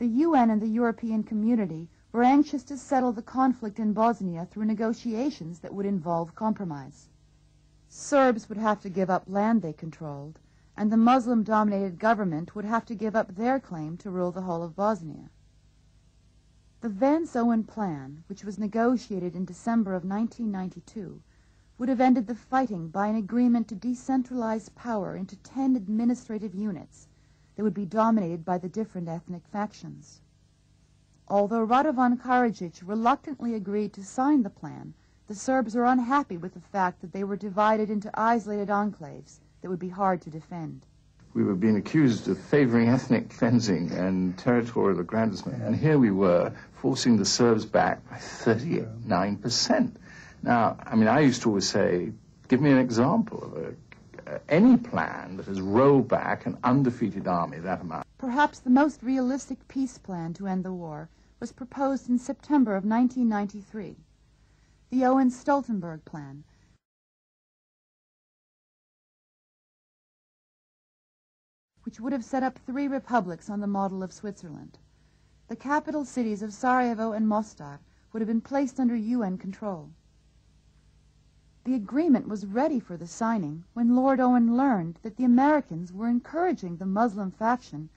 The UN and the European community were anxious to settle the conflict in Bosnia through negotiations that would involve compromise. Serbs would have to give up land they controlled, and the Muslim-dominated government would have to give up their claim to rule the whole of Bosnia. The Vance-Owen plan, which was negotiated in December of 1992, would have ended the fighting by an agreement to decentralize power into 10 administrative units that would be dominated by the different ethnic factions. Although Radovan Karadzic reluctantly agreed to sign the plan, the Serbs were unhappy with the fact that they were divided into isolated enclaves that would be hard to defend. We were being accused of favoring ethnic cleansing and territorial aggrandizement, and here we were forcing the Serbs back by 39%. Now, I mean, I used to always say, give me an example of any plan that has rolled back an undefeated army that amount. Perhaps the most realistic peace plan to end the war was proposed in September of 1993, the Owen-Stoltenberg Plan, which would have set up 3 republics on the model of Switzerland. The capital cities of Sarajevo and Mostar would have been placed under UN control. The agreement was ready for the signing when Lord Owen learned that the Americans were encouraging the Muslim faction,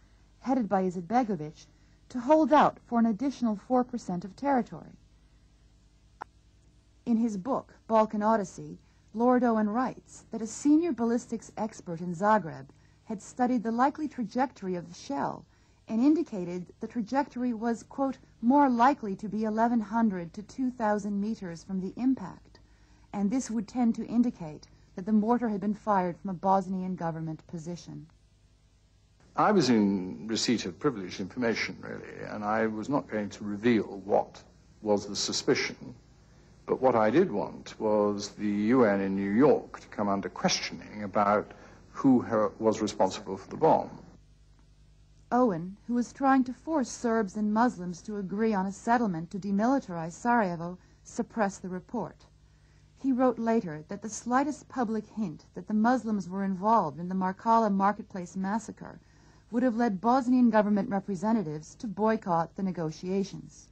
headed by Izetbegovic, to hold out for an additional 4% of territory. In his book, Balkan Odyssey, Lord Owen writes that a senior ballistics expert in Zagreb had studied the likely trajectory of the shell and indicated the trajectory was, quote, more likely to be 1,100 to 2,000 meters from the impact, and this would tend to indicate that the mortar had been fired from a Bosnian government position. I was in receipt of privileged information, really, and I was not going to reveal what was the suspicion, but what I did want was the UN in New York to come under questioning about who was responsible for the bomb. Owen, who was trying to force Serbs and Muslims to agree on a settlement to demilitarize Sarajevo, suppressed the report. He wrote later that the slightest public hint that the Muslims were involved in the Markala marketplace massacre would have led Bosnian government representatives to boycott the negotiations.